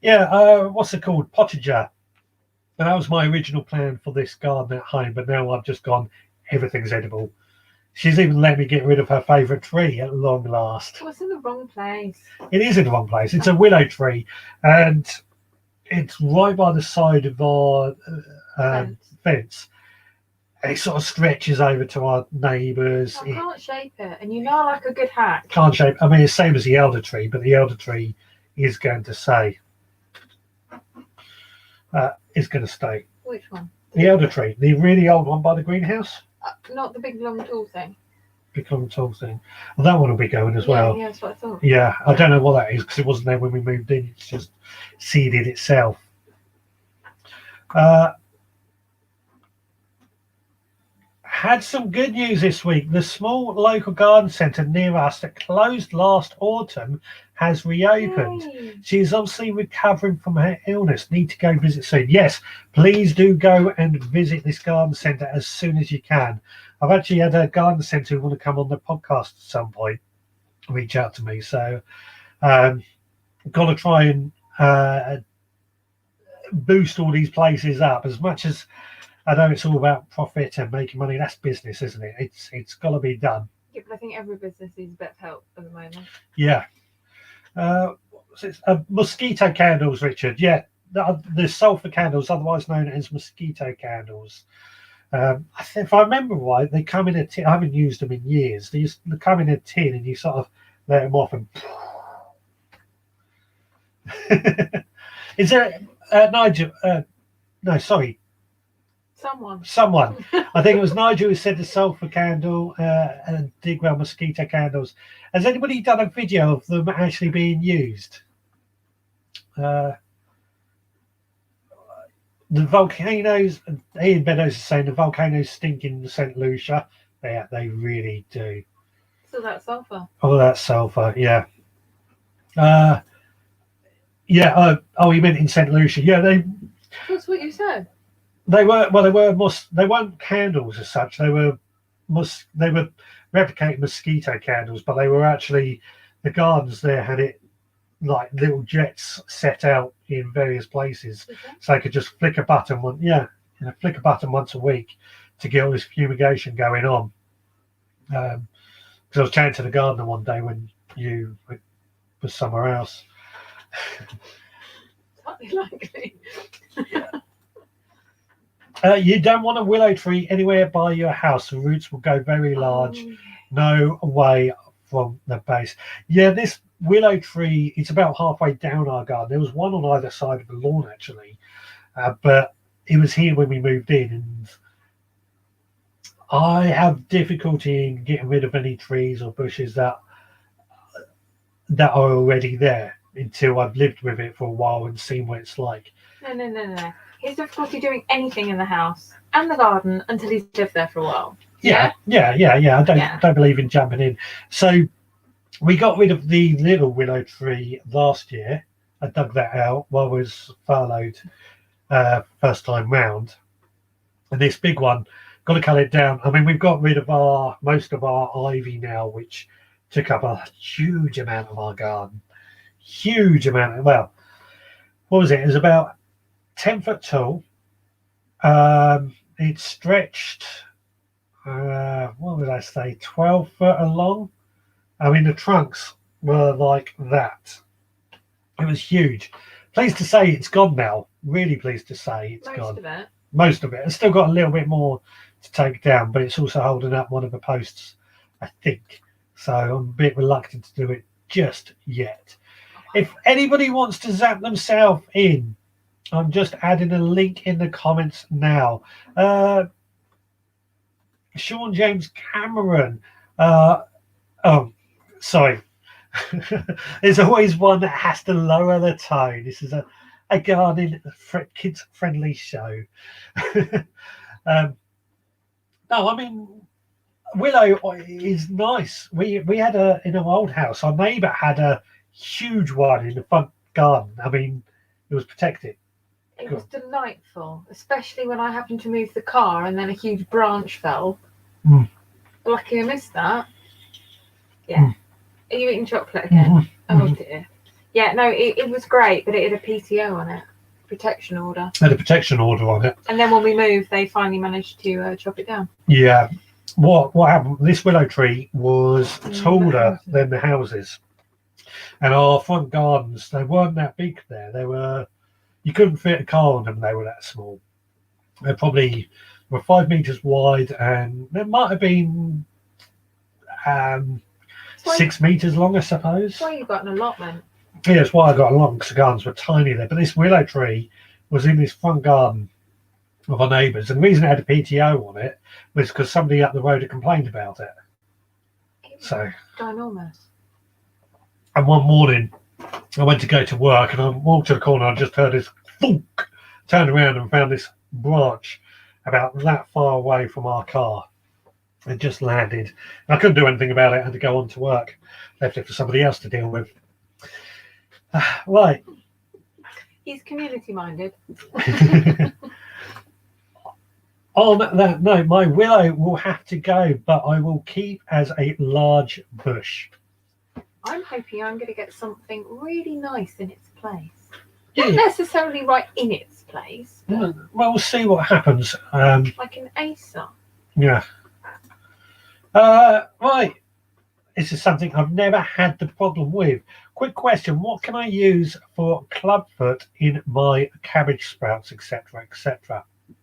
Yeah, what's it called? Pottedger. And that was my original plan for this garden at home, but now I've just gone, everything's edible. She's even let me get rid of her favourite tree at long last. Oh, it's in the wrong place. It is in the wrong place. It's a willow tree, and it's right by the side of our fence. And it sort of stretches over to our neighbours. I can't shape it, and you know I like a good hack. Can't shape. I mean, it's the same as the elder tree, but the elder tree is going to stay. Is going to stay. Which one? The elder tree, the really old one by the greenhouse. Not the big long tall thing. Big long tall thing. Well, that one will be going as well. Yeah, that's what I thought. Yeah, I don't know what that is because it wasn't there when we moved in. It's just seeded itself. Had some good news this week. The small local garden centre near us that closed last autumn has reopened. Yay. She's obviously recovering from her illness. Need to go visit soon. Yes, please do go and visit this garden centre as soon as you can. I've actually had a garden centre who want to come on the podcast at some point reach out to me. So I've got to try and boost all these places up as much as I know it's all about profit and making money. That's business, isn't it? It's got to be done. Yeah, but I think every business needs a bit of help at the moment. Yeah. Mosquito candles, Richard. Yeah, the sulphur candles, otherwise known as mosquito candles. If I remember right, they come in a tin. I haven't used them in years. They come in a tin, and you sort of let them off, and is there Nigel? No, sorry. Someone. I think it was Nigel who said the sulphur candle and Digwell mosquito candles. Has anybody done a video of them actually being used? The volcanoes, Ian Beddoes is saying the volcanoes stink in St Lucia. They really do. So that's sulphur. Oh, that's sulphur, yeah. Yeah. Oh, you meant in St. Lucia? Yeah, That's what you said. they were. Well, they weren't candles as such. They were replicating mosquito candles, but they were actually the gardens there had it like little jets set out in various places, so they could just flick a button flick a button once a week to get all this fumigation going on. Because I was chatting to the gardener one day when you were somewhere else. Likely. You don't want a willow tree anywhere by your house. The roots will go very large. Oh, yeah. No way from the base. Yeah, this willow tree, it's about halfway down our garden. There was one on either side of the lawn, actually. But it was here when we moved in. And I have difficulty in getting rid of any trees or bushes that are already there until I've lived with it for a while and seen what it's like. No. He's difficulty doing anything in the house and the garden until he's lived there for a while. Yeah. I don't believe in jumping in. So we got rid of the little willow tree last year. I dug that out while I was furloughed first time round. And this big one, got to cut it down. I mean, we've got rid of most of our ivy now, which took up a huge amount of our garden. Huge amount. Well, what was it? It was about 10 foot tall. It stretched, what would I say, 12 foot along. I mean, the trunks were like that. It was huge. Pleased to say it's gone now. Really pleased to say it's gone. Most of it. It's still got a little bit more to take down, but it's also holding up one of the posts, I think. So I'm a bit reluctant to do it just yet. If anybody wants to zap themselves in, I'm just adding a link in the comments now. Sean James Cameron. Sorry. There's always one that has to lower the tone. This is a gardening kids-friendly show. No, I mean, willow is nice. We had in our old house, our neighbour had a huge one in the front garden. I mean, it was protected. It was delightful, especially when I happened to move the car and then a huge branch fell. Lucky I missed that. Yeah. Are you eating chocolate again? Oh dear. Yeah, no, it was great, but it had a PTO on it. Protection order. It had a protection order on it. And then when we moved, they finally managed to chop it down. Yeah. What happened? This willow tree was taller than the houses. And our front gardens, they weren't that big there. They were, you couldn't fit a car on them, they were that small. They probably were 5 meters wide, and there might have been 6 meters long, I suppose. That's why you got an allotment. Yeah, that's why I got along, because the gardens were tiny there. But this willow tree was in this front garden of our neighbours, and the reason it had a PTO on it was because somebody up the road had complained about it. So ginormous. And one morning, I went to go to work, and I walked to the corner, and I just heard this thunk, turned around and found this branch about that far away from our car. It just landed. And I couldn't do anything about it. I had to go on to work. Left it for somebody else to deal with. Right. He's community minded. On that note, my willow will have to go, but I will keep as a large bush. I'm hoping I'm going to get something really nice in its place. Yeah. Not necessarily right in its place. Well, we'll see what happens. Like an Acer. Yeah. Right. This is something I've never had the problem with. Quick question. What can I use for clubfoot in my cabbage sprouts, etc., etc.? Do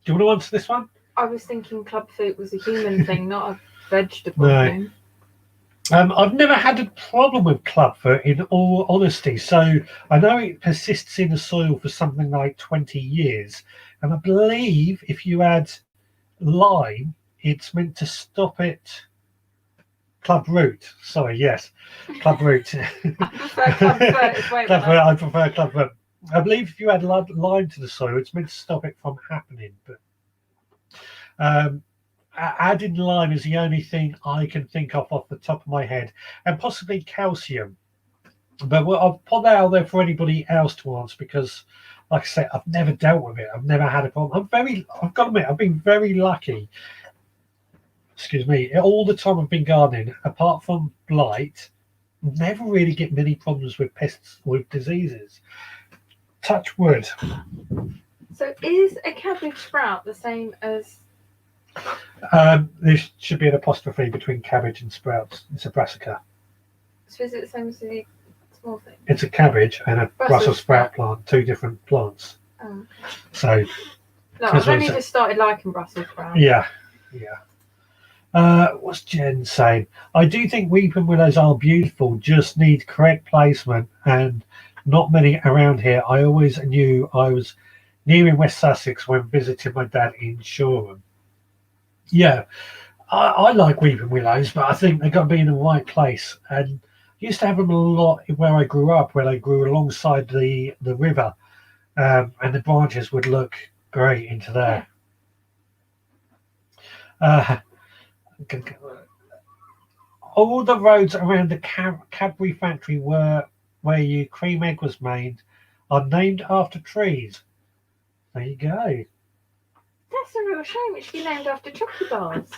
you want to answer this one? I was thinking clubfoot was a human thing, not a vegetable thing. I've never had a problem with clubfoot, in all honesty. So I know it persists in the soil for something like 20 years. And I believe if you add lime, it's meant to stop it. Clubroot. Sorry, yes. Clubroot. I prefer clubfoot. Clubfoot. I prefer clubfoot. I believe if you add lime to the soil, it's meant to stop it from happening. But adding lime is the only thing I can think of off the top of my head, and possibly calcium. But I'll put that out there for anybody else to answer because, like I said, I've never dealt with it. I've never had a problem. I've got to admit, I've been very lucky. Excuse me. All the time I've been gardening, apart from blight, never really get many problems with pests, with diseases. Touch wood. So is a cabbage sprout the same as... There should be an apostrophe between cabbage and sprouts. It's a brassica. So is it the same as the small thing? It's a cabbage and a Brussels sprout plant, two different plants. Oh. So no, I've only just started liking Brussels sprouts. Yeah. What's Jen saying? I do think weeping willows are beautiful, just need correct placement and not many around here. I always knew I was near in West Sussex when visiting my dad in Shoreham. Yeah, I like weeping willows, but I think they've got to be in the right place. And I used to have them a lot where I grew up, where they grew alongside the river, and the branches would look great into there. All the roads around the Cadbury factory where your cream egg was made are named after trees. There you go. That's a real shame. It should be named after chocolate bars.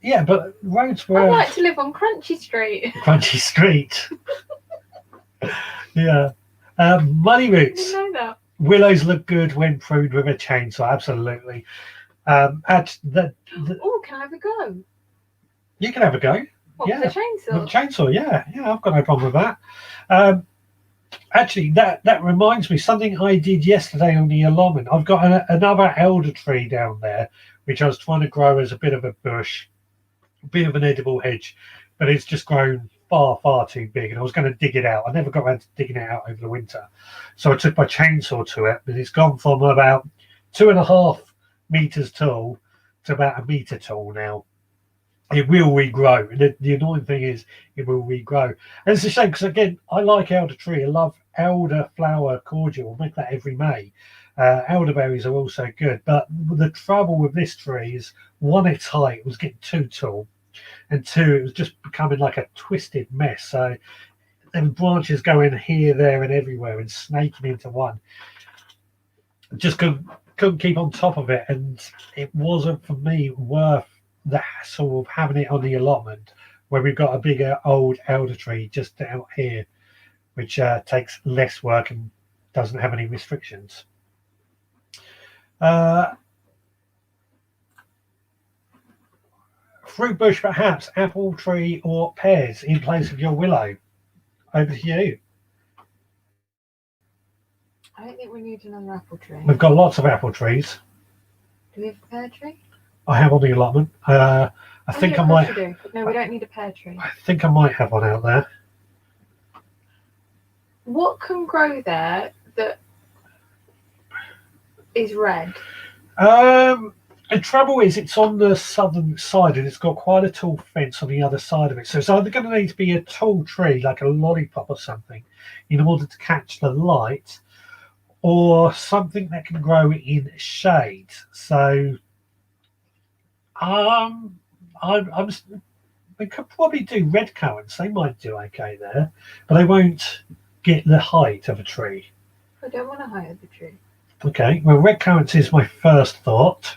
Yeah, but roads were... I'd like to live on Crunchy Street. Crunchy Street. Yeah. Money roots. I didn't know that. Willows look good when pruned with a chainsaw. Absolutely. Oh, can I have a go? You can have a go. What, yeah. with a chainsaw? With a chainsaw, yeah. I've got no problem with that. Actually, that reminds me, something I did yesterday on the allotment. I've got another elder tree down there, which I was trying to grow as a bit of a bush, a bit of an edible hedge, but it's just grown far, far too big, and I was going to dig it out. I never got around to digging it out over the winter. So I took my chainsaw to it, and it's gone from about 2.5 meters tall to about 1 meter tall now. It will regrow. And the annoying thing is it will regrow. And it's a shame because, again, I like elder tree. I love elderflower cordial. I make that every May. Elderberries are also good. But the trouble with this tree is, one, its height was getting too tall. And two, it was just becoming like a twisted mess. So then branches going here, there, and everywhere and snaking into one. Just couldn't keep on top of it. And it wasn't, for me, worth the hassle of having it on the allotment where we've got a bigger old elder tree just out here, which takes less work and doesn't have any restrictions. Fruit bush, perhaps apple tree or pears in place of your willow. Over to you. I don't think we need another apple tree. We've got lots of apple trees. Do we have a pear tree? I have on the allotment. I think I might. Do. No, we don't need a pear tree. I think I might have one out there. What can grow there that is red? The trouble is, it's on the southern side, and it's got quite a tall fence on the other side of it. So it's either going to need to be a tall tree, like a lollipop or something, in order to catch the light, or something that can grow in shade. So. We could probably do red currants. They might do okay there, but they won't get the height of a tree. I don't want a height of a tree. Okay, well, red currants is my first thought.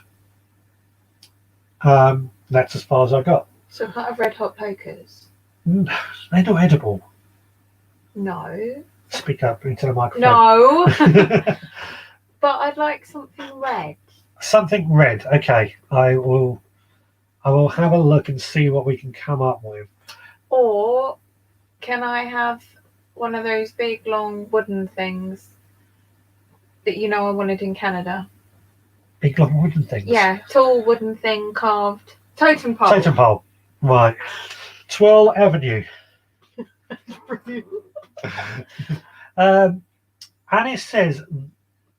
That's as far as I got. So I can't have red hot pokers? They're not edible. No. Speak up into the microphone. No. But I'd like something red. Something red. Okay, I will have a look and see what we can come up with. Or can I have one of those big long wooden things that I wanted in Canada? Big long wooden things? Yeah, tall wooden thing carved. Totem pole. Totem pole. Right. Twirl Avenue. Annis says,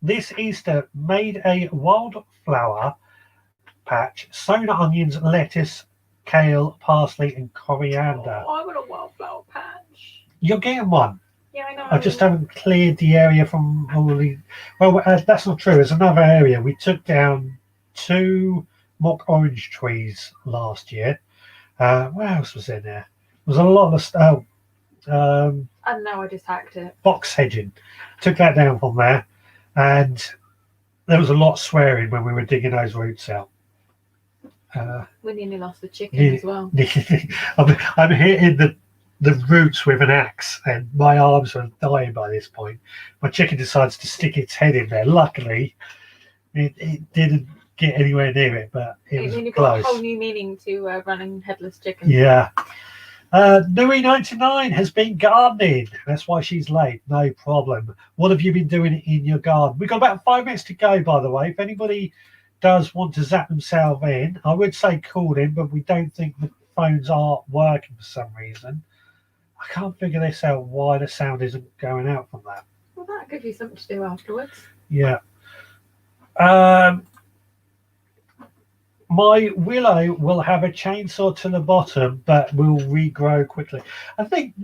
this Easter made a wildflower patch, sown onions, lettuce, kale, parsley, and coriander. Oh, I want a wildflower patch. You're getting one. Yeah, I know. I just haven't cleared the area from all the... Well, that's not true. There's another area. We took down 2 mock orange trees last year. What else was in there? There was a lot of I don't know, I just hacked it. Box hedging. Took that down from there, and there was a lot of swearing when we were digging those roots out. We nearly lost the chicken as well. I'm hitting the roots with an axe, and my arms were dying by this point. My chicken decides to stick its head in there. Luckily, it didn't get anywhere near it, but it was You've close. got a whole new meaning to running headless chicken. Yeah. Nui99 has been gardening. That's why she's late. No problem. What have you been doing in your garden? We've got about 5 minutes to go, by the way. If anybody does want to zap themselves in, I would say call in, but we don't think the phones are working for some reason. I can't figure this out, why the sound isn't going out from that. Well, that'll give you something to do afterwards. Yeah. My willow will have a chainsaw to the bottom, but will regrow quickly. I think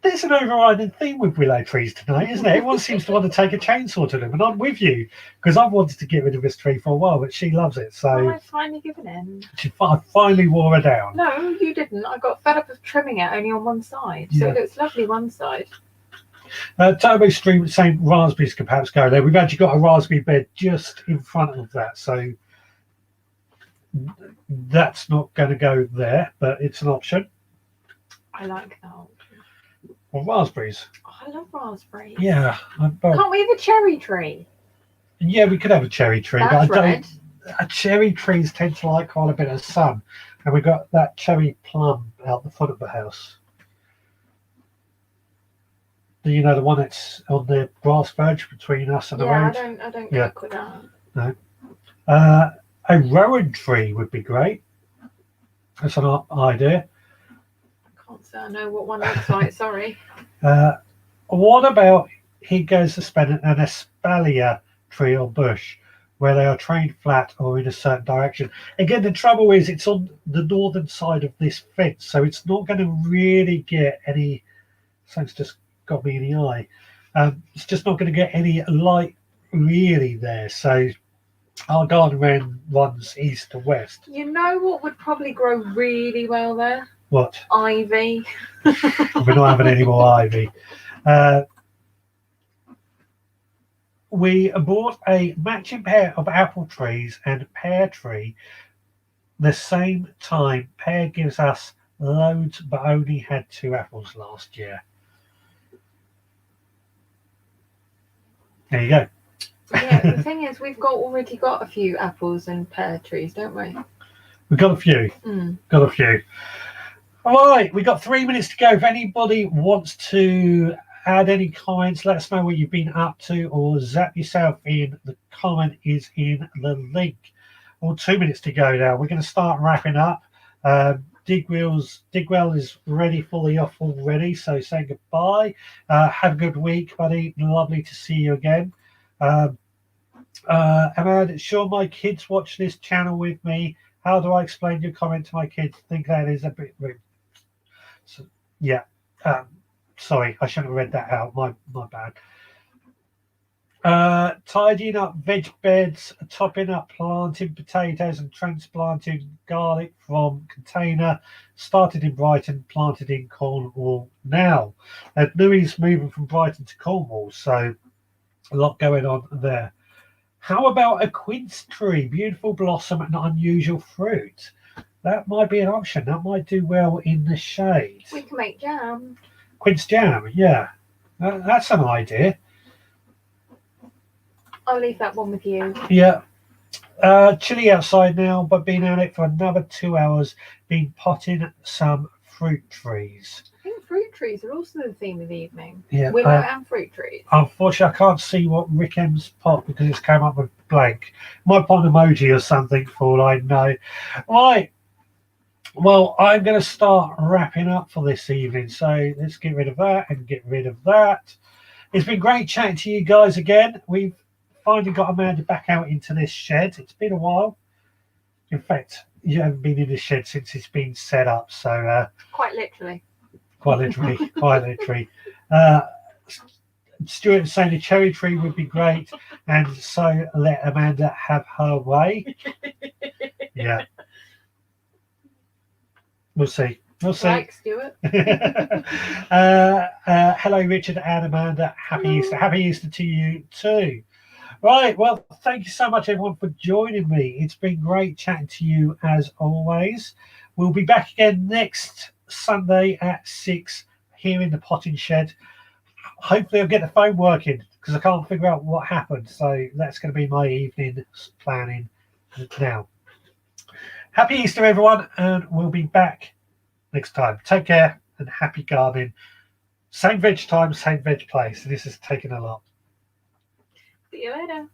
there's an overriding theme with willow trees tonight, isn't it? Everyone seems to want to take a chainsaw to them, and I'm with you, because I've wanted to get rid of this tree for a while, but she loves it. So I've finally given in. I finally wore her down. No, you didn't. I got fed up of trimming it only on one side, so Yeah. it looks lovely one side. Turbo Stream saying raspberries could perhaps go there. We've actually got a raspberry bed just in front of that, so that's not going to go there, but it's an option. I like that. Well, raspberries. Oh, I love raspberries. Yeah. Can't we have a cherry tree? Yeah, we could have a cherry tree, That's but I red. don't. Cherry trees tend to like quite a bit of sun, and we got that cherry plum out the front of the house. You know, the one that's on the grass verge between us and the road. I don't Yeah. cook with that. No. A rowan tree would be great. That's an idea. I can't say I know what one looks like. Sorry. What about he goes to spend an espalier tree or bush where they are trained flat or in a certain direction? Again, the trouble is it's on the northern side of this fence, so it's not going to really get any. Something's just got me in the eye. It's just not going to get any light really there. So our garden runs east to west. You know what would probably grow really well there? What? Ivy. We're not having any more ivy. We bought a matching pair of apple trees and pear tree the same time. Pear gives us loads, but only had 2 apples last year. There you go. Yeah, the thing is, we've already got a few apples and pear trees, don't we? We've got a few. Got a few. All right, we've got 3 minutes to go. If anybody wants to add any comments, let us know what you've been up to, or zap yourself in. The comment is in the link. Well, 2 minutes to go now. We're going to start wrapping up. Digwell is ready for the off already, so say goodbye. Have a good week, buddy. Lovely to see you again. Amanda, sure my kids watch this channel with me. How do I explain your comment to my kids? I think that is a bit rude. So, yeah. Sorry, I shouldn't have read that out. My bad. Tidying up veg beds, topping up planting potatoes and transplanting garlic from container. Started in Brighton, planted in Cornwall now. Louis moving from Brighton to Cornwall, so a lot going on there. How about a quince tree? Beautiful blossom and unusual fruit. That might be an option. That might do well in the shade. We can make jam. Quince jam, yeah. That's an idea. I'll leave that one with you. Yeah. Chilly outside now, but been at it for another 2 hours. Been potting some fruit trees. I think fruit trees are also the theme of the evening. Yeah. Willow and fruit trees. Unfortunately, I can't see what Rick M's pot because it's come up with blank. Might put an emoji or something for all I know. Right. Well, I'm going to start wrapping up for this evening. So let's get rid of that and get rid of that. It's been great chatting to you guys again. We've finally got Amanda back out into this shed. It's been a while. In fact, you haven't been in the shed since it's been set up. So Quite literally. quite literally, quite literally. Stuart is saying a cherry tree would be great, and so let Amanda have her way. Yeah. We'll see. We'll see. Like Stuart. Hello, Richard and Amanda. Happy Easter. Happy Easter to you too. Right. Well, thank you so much, everyone, for joining me. It's been great chatting to you as always. We'll be back again next Sunday at 6 here in the potting shed. Hopefully, I'll get the phone working because I can't figure out what happened. So that's going to be my evening planning now. Happy Easter, everyone, and we'll be back next time. Take care and happy gardening. Same veg time, same veg place. This has taken a lot. See you later.